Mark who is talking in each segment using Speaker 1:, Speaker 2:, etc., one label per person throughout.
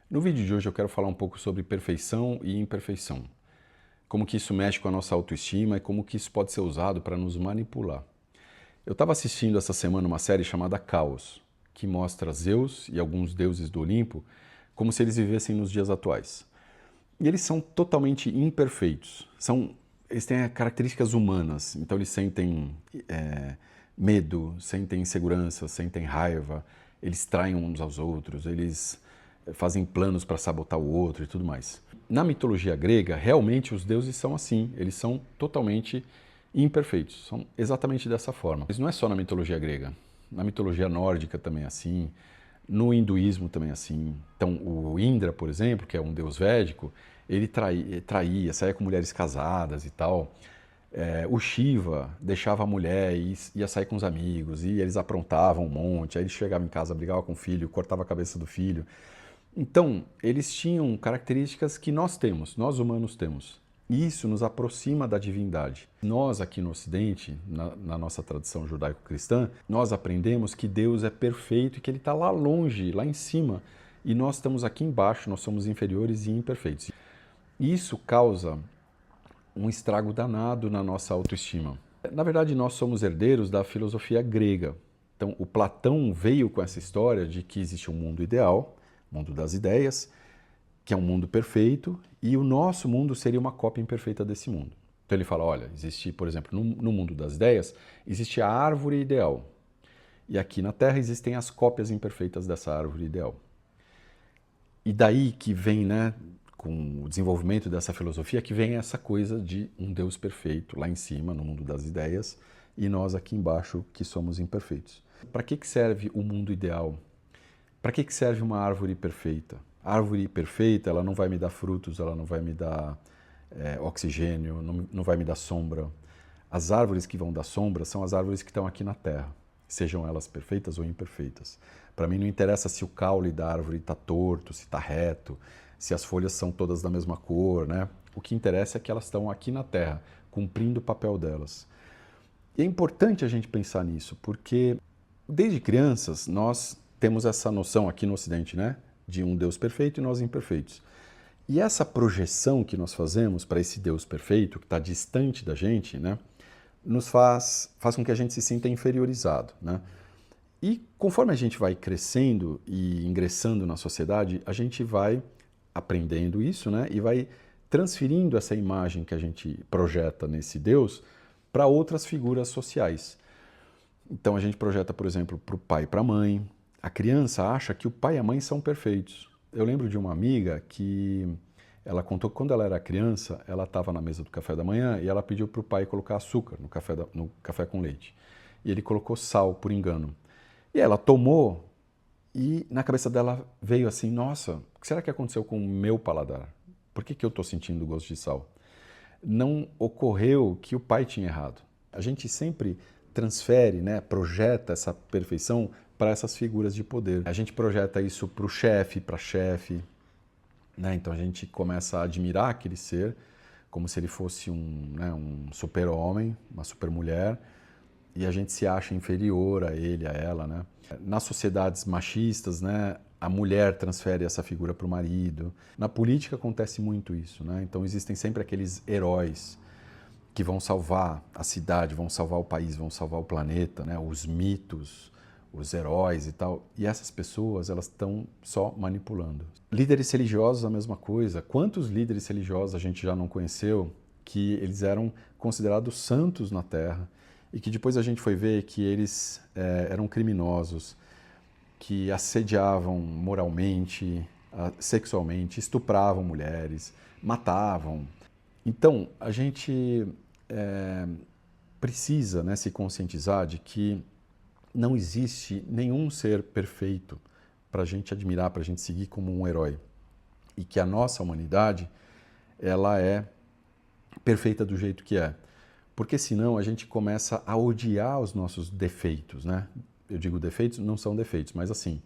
Speaker 1: No vídeo de hoje eu quero falar um pouco sobre perfeição e imperfeição. Como que isso mexe com a nossa autoestima e como que isso pode ser usado para nos manipular. Eu estava assistindo essa semana uma série chamada Caos, que mostra Zeus e alguns deuses do Olimpo como se eles vivessem nos dias atuais. E eles são totalmente imperfeitos. Eles têm características humanas, então eles sentem medo, sentem insegurança, sentem raiva, eles traem uns aos outros, eles fazem planos para sabotar o outro e tudo mais. Na mitologia grega, realmente os deuses são assim, eles são totalmente imperfeitos, são exatamente dessa forma. Mas não é só na mitologia grega, na mitologia nórdica também é assim, no hinduísmo também é assim. Então o Indra, por exemplo, que é um deus védico, ele traía, saía com mulheres casadas e tal. O Shiva deixava a mulher e ia sair com os amigos, e eles aprontavam um monte, aí ele chegava em casa, brigava com o filho, cortava a cabeça do filho. Então, eles tinham características que nós temos, nós humanos temos. E isso nos aproxima da divindade. Nós aqui no Ocidente, na nossa tradição judaico-cristã, nós aprendemos que Deus é perfeito e que Ele está lá longe, lá em cima. E nós estamos aqui embaixo, nós somos inferiores e imperfeitos. E isso causa um estrago danado na nossa autoestima. Na verdade, nós somos herdeiros da filosofia grega. Então, o Platão veio com essa história de que existe um mundo ideal, mundo das ideias, que é um mundo perfeito, e o nosso mundo seria uma cópia imperfeita desse mundo. Então ele fala, olha, existe, por exemplo, no mundo das ideias, existe a árvore ideal. E aqui na Terra existem as cópias imperfeitas dessa árvore ideal. E daí que vem, né, com o desenvolvimento dessa filosofia, que vem essa coisa de um Deus perfeito lá em cima, no mundo das ideias, e nós aqui embaixo que somos imperfeitos. Para que serve o mundo ideal? Para que serve uma árvore perfeita? A árvore perfeita, ela não vai me dar frutos, ela não vai me dar oxigênio, não vai me dar sombra. As árvores que vão dar sombra são as árvores que estão aqui na Terra, sejam elas perfeitas ou imperfeitas. Para mim não interessa se o caule da árvore está torto, se está reto, se as folhas são todas da mesma cor, né? O que interessa é que elas estão aqui na Terra, cumprindo o papel delas. E é importante a gente pensar nisso, porque desde crianças nós temos essa noção aqui no Ocidente, né? De um Deus perfeito e nós imperfeitos. E essa projeção que nós fazemos para esse Deus perfeito, que está distante da gente, né? Nos faz com que a gente se sinta inferiorizado, né? E conforme a gente vai crescendo e ingressando na sociedade, a gente vai aprendendo isso, né? E vai transferindo essa imagem que a gente projeta nesse Deus para outras figuras sociais. Então a gente projeta, por exemplo, para o pai e para a mãe. A criança acha que o pai e a mãe são perfeitos. Eu lembro de uma amiga que ela contou que quando ela era criança, ela estava na mesa do café da manhã e ela pediu para o pai colocar açúcar no café com leite. E ele colocou sal, por engano. E ela tomou e na cabeça dela veio assim, nossa, o que será que aconteceu com o meu paladar? Por que eu estou sentindo o gosto de sal? Não ocorreu que o pai tinha errado. A gente sempre transfere, né, projeta essa perfeição para essas figuras de poder. A gente projeta isso para o chefe, para a chefe, né? Então a gente começa a admirar aquele ser como se ele fosse um super-homem, uma super-mulher, e a gente se acha inferior a ele, a ela, né? Nas sociedades machistas, né, a mulher transfere essa figura para o marido. Na política acontece muito isso, né? Então existem sempre aqueles heróis que vão salvar a cidade, vão salvar o país, vão salvar o planeta, né? Os mitos, os heróis e tal. E essas pessoas, elas estão só manipulando. Líderes religiosos, a mesma coisa. Quantos líderes religiosos a gente já não conheceu que eles eram considerados santos na Terra e que depois a gente foi ver que eles eram criminosos, que assediavam moralmente, sexualmente, estupravam mulheres, matavam. Então, a gente precisa, né, se conscientizar de que não existe nenhum ser perfeito para a gente admirar, para a gente seguir como um herói. E que a nossa humanidade, ela é perfeita do jeito que é. Porque senão a gente começa a odiar os nossos defeitos, né? Eu digo defeitos, não são defeitos, mas assim,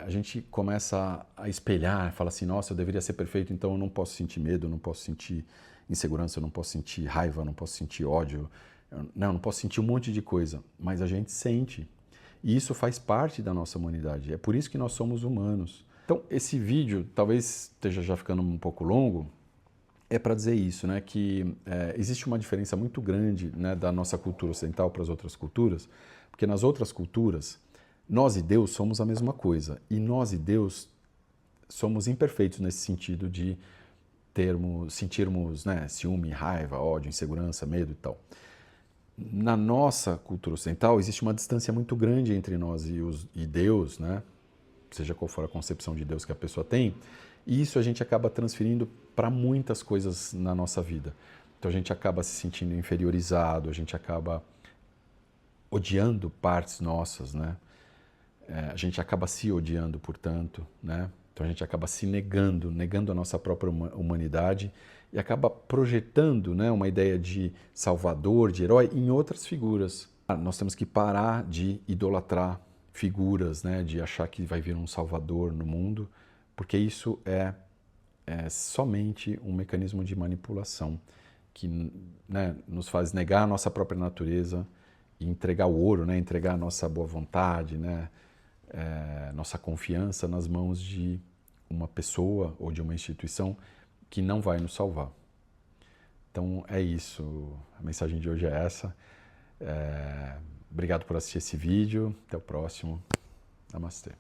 Speaker 1: a gente começa a espelhar, fala assim, nossa, eu deveria ser perfeito, então eu não posso sentir medo, eu não posso sentir insegurança, eu não posso sentir raiva, eu não posso sentir ódio, eu não posso sentir um monte de coisa, mas a gente sente. E isso faz parte da nossa humanidade, é por isso que nós somos humanos. Então, esse vídeo talvez esteja já ficando um pouco longo, é para dizer isso, né, que existe uma diferença muito grande, né, da nossa cultura ocidental para as outras culturas, porque nas outras culturas, nós e Deus somos a mesma coisa, e nós e Deus somos imperfeitos nesse sentido de sentirmos, né, ciúme, raiva, ódio, insegurança, medo e tal. Na nossa cultura ocidental, existe uma distância muito grande entre nós e Deus, né? Seja qual for a concepção de Deus que a pessoa tem, e isso a gente acaba transferindo para muitas coisas na nossa vida. Então a gente acaba se sentindo inferiorizado, a gente acaba odiando partes nossas, né? A gente acaba se odiando, portanto, né? Então a gente acaba se negando a nossa própria humanidade e acaba projetando, né, uma ideia de salvador, de herói em outras figuras. Nós temos que parar de idolatrar figuras, né, de achar que vai vir um salvador no mundo, porque isso é somente um mecanismo de manipulação que, né, nos faz negar a nossa própria natureza e entregar o ouro, né, entregar a nossa boa vontade, né, nossa confiança nas mãos de uma pessoa ou de uma instituição que não vai nos salvar. Então é isso, a mensagem de hoje é essa. Obrigado por assistir esse vídeo, até o próximo. Namastê.